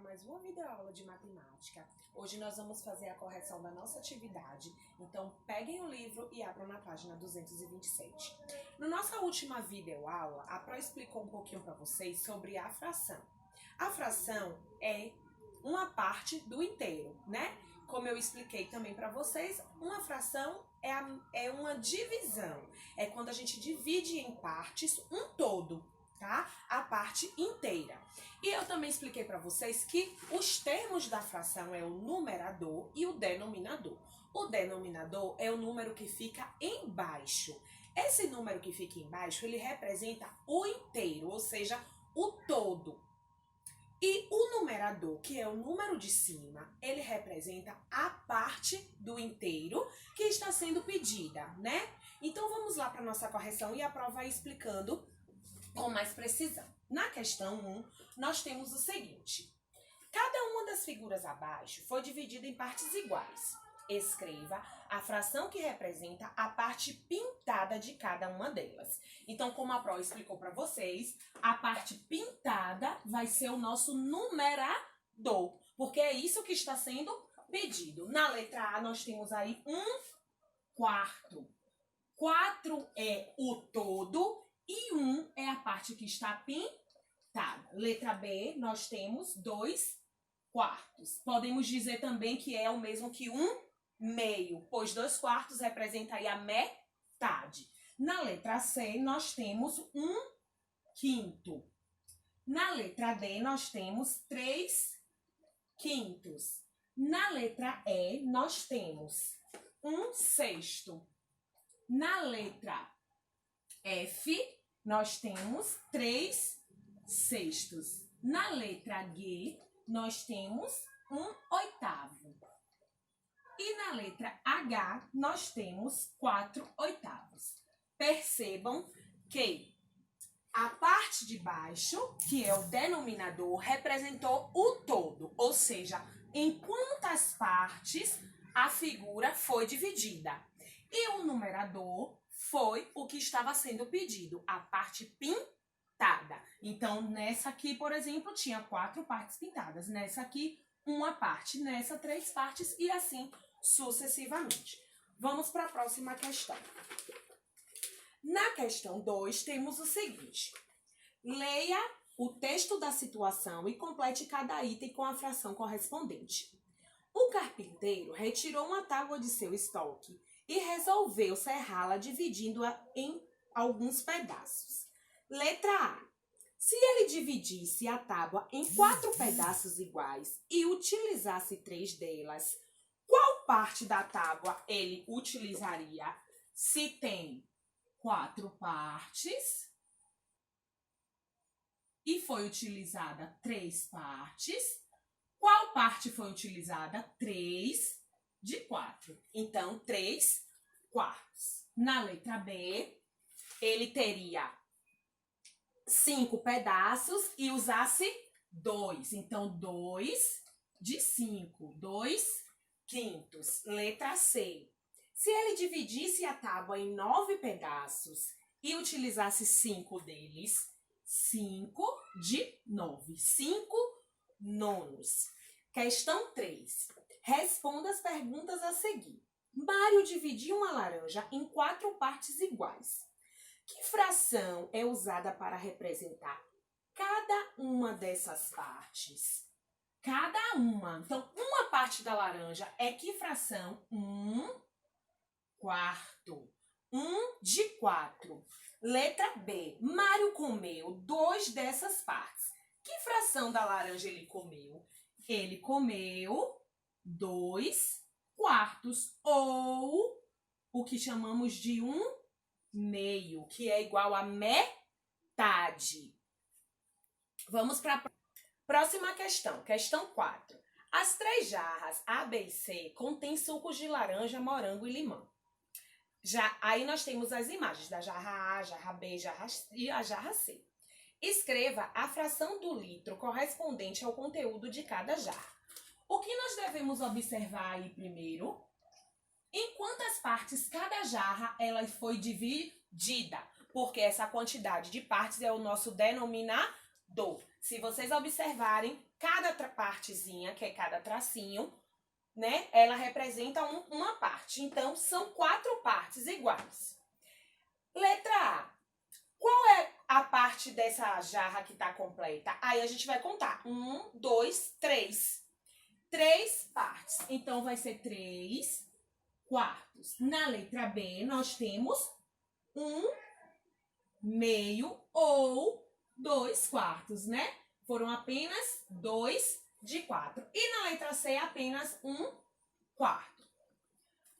mais uma videoaula de matemática. Hoje nós vamos fazer a correção da nossa atividade, então peguem o livro e abram na página 227. Na nossa última videoaula, a Pro explicou um pouquinho para vocês sobre a fração. A fração é uma parte do inteiro, né? Como eu expliquei também para vocês, uma fração é uma divisão. É quando a gente divide em partes um todo, tá? A parte inteira. E eu também expliquei para vocês que os termos da fração é o numerador e o denominador. O denominador é o número que fica embaixo. Esse número que fica embaixo, ele representa o inteiro, ou seja, o todo. E o numerador, que é o número de cima, ele representa a parte do inteiro que está sendo pedida, né? Então vamos lá para a nossa correção e a prova vai explicando com mais precisão. Na questão 1, nós temos o seguinte: cada uma das figuras abaixo foi dividida em partes iguais. Escreva a fração que representa a parte pintada de cada uma delas. Então, como a Pro explicou para vocês, a parte pintada vai ser o nosso numerador, porque é isso que está sendo pedido. Na letra A, nós temos aí 1/4. 4 é o todo e 1 é a parte que está pintada. Letra B, nós temos 2/4. Podemos dizer também que é o mesmo que 1/2, pois 2/4 representa aí a metade. Na letra C, nós temos 1/5. Na letra D, nós temos 3/5. Na letra E, nós temos 1/6. Na letra F, nós temos 3/6. Na letra G, nós temos 1/8. E na letra H, nós temos 4/8. Percebam que a parte de baixo, que é o denominador, representou o todo, ou seja, em quantas partes a figura foi dividida. E o numerador foi o que estava sendo pedido, a parte pintada. Então, nessa aqui, por exemplo, tinha 4 partes pintadas. Nessa aqui, uma parte. Nessa, 3 partes e assim sucessivamente. Vamos para a próxima questão. Na questão 2, temos o seguinte: leia o texto da situação e complete cada item com a fração correspondente. O carpinteiro retirou uma tábua de seu estoque e resolveu serrá-la dividindo-a em alguns pedaços. Letra A. Se ele dividisse a tábua em 4 pedaços iguais e utilizasse 3 delas, qual parte da tábua ele utilizaria? Se tem 4 partes e foi utilizada 3 partes, qual parte foi utilizada? 3 de 4. Então, 3/4. Na letra B, ele teria 5 pedaços e usasse 2. Então, 2 de 5. 2/5. Letra C. Se ele dividisse a tábua em 9 pedaços e utilizasse 5 deles, 5 de 9. 5/9. Questão 3. Responda as perguntas a seguir. Mário dividiu uma laranja em 4 partes iguais. Que fração é usada para representar cada uma dessas partes? Cada uma. Então, uma parte da laranja é que fração? 1/4. 1 de 4. Letra B. Mário comeu 2 dessas partes. Que fração da laranja ele comeu? Ele comeu 2/4, ou o que chamamos de 1/2, que é igual a metade. Vamos para a próxima questão. Questão 4. As 3 jarras A, B e C contêm sucos de laranja, morango e limão. Aí nós temos as imagens da jarra A, jarra B e a jarra C. Escreva a fração do litro correspondente ao conteúdo de cada jarra. O que nós devemos observar aí primeiro? Em quantas partes cada jarra ela foi dividida? Porque essa quantidade de partes é o nosso denominador. Se vocês observarem, cada partezinha, que é cada tracinho, né? Ela representa uma parte. Então, são 4 partes iguais. Letra A. Qual é a parte dessa jarra que tá completa? Aí a gente vai contar. 1, 2, 3. 3 partes. Então, vai ser 3 quartos. Na letra B, nós temos 1 meio ou 2 quartos, né? Foram apenas 2 de 4. E na letra C, apenas 1 quarto.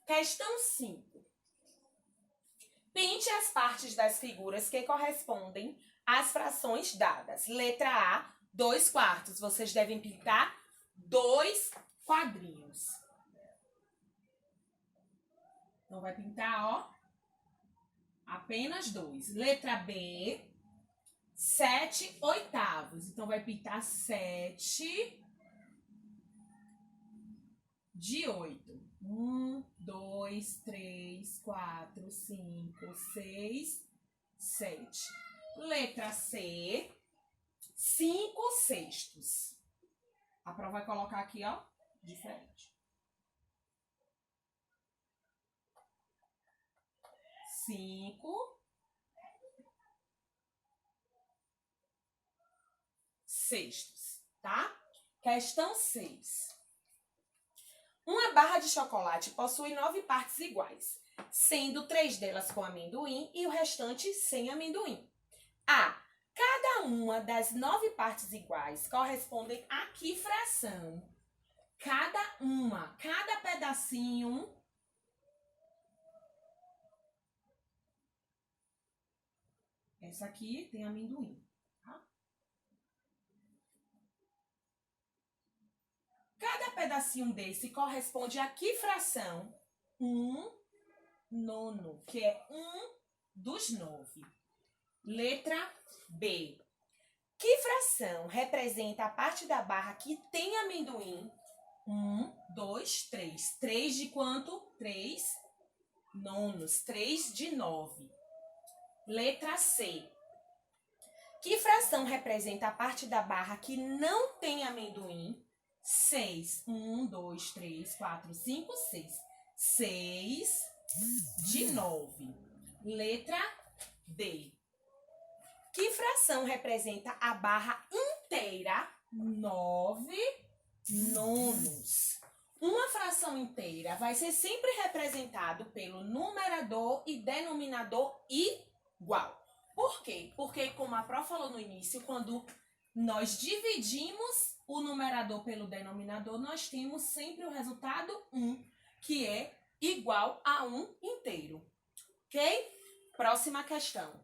Questão 5. Pinte as partes das figuras que correspondem às frações dadas. Letra A, 2 quartos. Vocês devem pintar 2 quadrinhos. Então, vai pintar, ó, apenas 2. Letra B, 7 oitavos. Então, vai pintar 7 de 8. 1, 2, 3, 4, 5, 6, 7. Letra C, 5 sextos. A prova vai colocar aqui, ó, diferente. 5 sextos, tá? Questão 6. Uma barra de chocolate possui 9 partes iguais, sendo 3 delas com amendoim e o restante sem amendoim. A. Cada uma das 9 partes iguais correspondem a que fração? Cada pedacinho. Essa aqui tem amendoim. Cada pedacinho desse corresponde a que fração? 1/9, que é 1 dos 9. Letra B. Que fração representa a parte da barra que tem amendoim? 1, 2, 3. 3 de quanto? 3 nonos. 3 de 9. Letra C. Que fração representa a parte da barra que não tem amendoim? 6. 1, 2, 3, 4, 5, 6. 6 de 9. Letra D. Que fração representa a barra inteira? 9 nonos. Uma fração inteira vai ser sempre representado pelo numerador e denominador igual. Por quê? Porque, como a Pró falou no início, quando nós dividimos o numerador pelo denominador, nós temos sempre o resultado 1, que é igual a 1 inteiro. Ok? Próxima questão.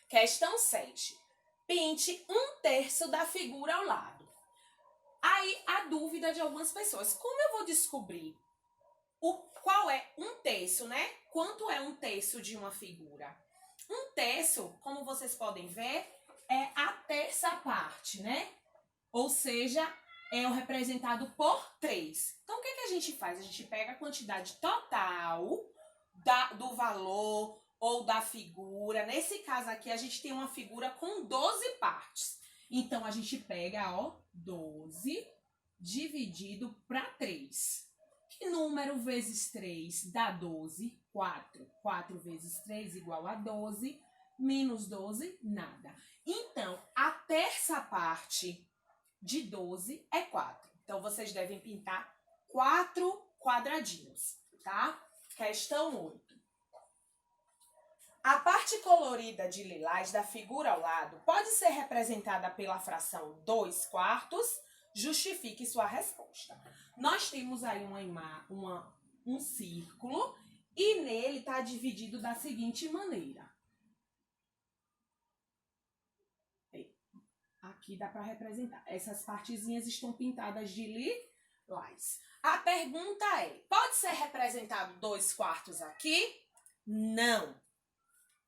Questão 7. Pinte 1/3 da figura ao lado. Aí, a dúvida de algumas pessoas. Como eu vou descobrir qual é 1/3, né? Quanto é 1/3 de uma figura? 1/3, como vocês podem ver, é a terça parte, né? Ou seja, é o representado por 3. Então, o que a gente faz? A gente pega a quantidade total do valor ou da figura. Nesse caso aqui, a gente tem uma figura com 12 partes. Então, a gente pega, ó, 12 dividido para 3. Que número vezes 3 dá 12? 4. 4 vezes 3 igual a 12. Menos 12, nada. Então, a terça parte de 12 é 4. Então, vocês devem pintar 4 quadradinhos, tá? Questão 8. A parte colorida de lilás da figura ao lado pode ser representada pela fração 2 quartos? Justifique sua resposta. Nós temos aí um círculo e nele está dividido da seguinte maneira. Aqui dá para representar. Essas partezinhas estão pintadas de lilás. A pergunta é, pode ser representado 2 quartos aqui? Não.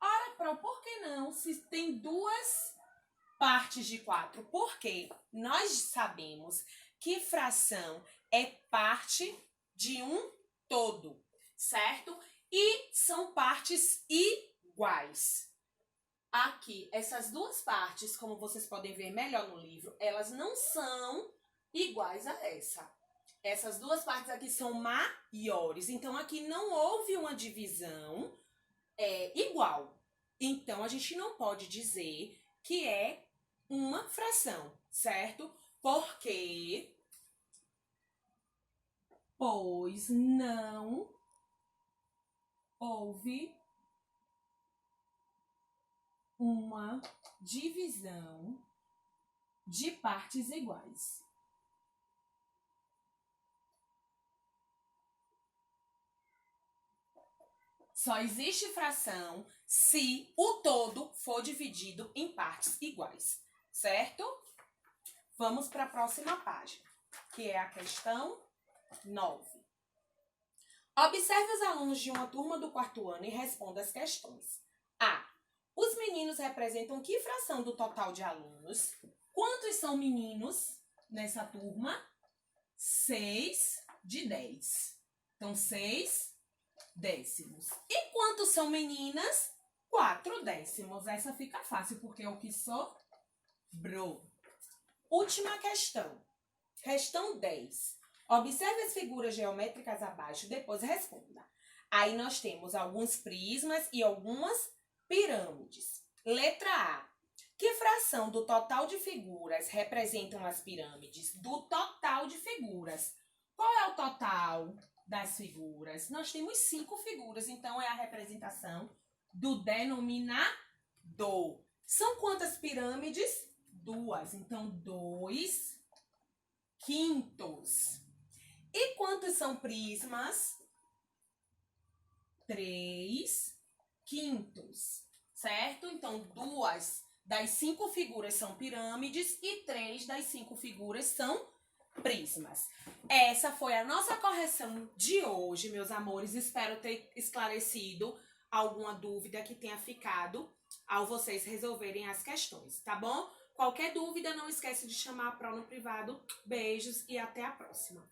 Ora, Pró, por que não? Se tem 2 partes de 4. Porque nós sabemos que fração é parte de um todo, certo? E são partes iguais. aqui, essas duas partes, como vocês podem ver melhor no livro, elas não são iguais a essa. Essas duas partes aqui são maiores. Então, aqui não houve uma divisão igual. Então, a gente não pode dizer que é uma fração, certo? Porque, pois não houve uma divisão de partes iguais. Só existe fração se o todo for dividido em partes iguais, certo? Vamos para a próxima página, que é a questão 9. Observe os alunos de uma turma do quarto ano e responda as questões. A. Os meninos representam que fração do total de alunos? Quantos são meninos nessa turma? 6 de 10. Então, 6 décimos. E quantos são meninas? 4 décimos. Essa fica fácil, porque é o que sobrou. Última questão. Questão 10. Observe as figuras geométricas abaixo, depois responda. Aí nós temos alguns prismas e algumas pirâmides. Letra A. Que fração do total de figuras representam as pirâmides? Do total de figuras. Qual é o total das figuras? Nós temos 5 figuras, então é a representação do denominador. São quantas pirâmides? 2. Então, 2 quintos. E quantos são prismas? 3 quintos. Certo? Então, 2 das 5 figuras são pirâmides e 3 das 5 figuras são prismas. Essa foi a nossa correção de hoje, meus amores. Espero ter esclarecido alguma dúvida que tenha ficado ao vocês resolverem as questões, tá bom? Qualquer dúvida, não esquece de chamar a Pro no privado. Beijos e até a próxima.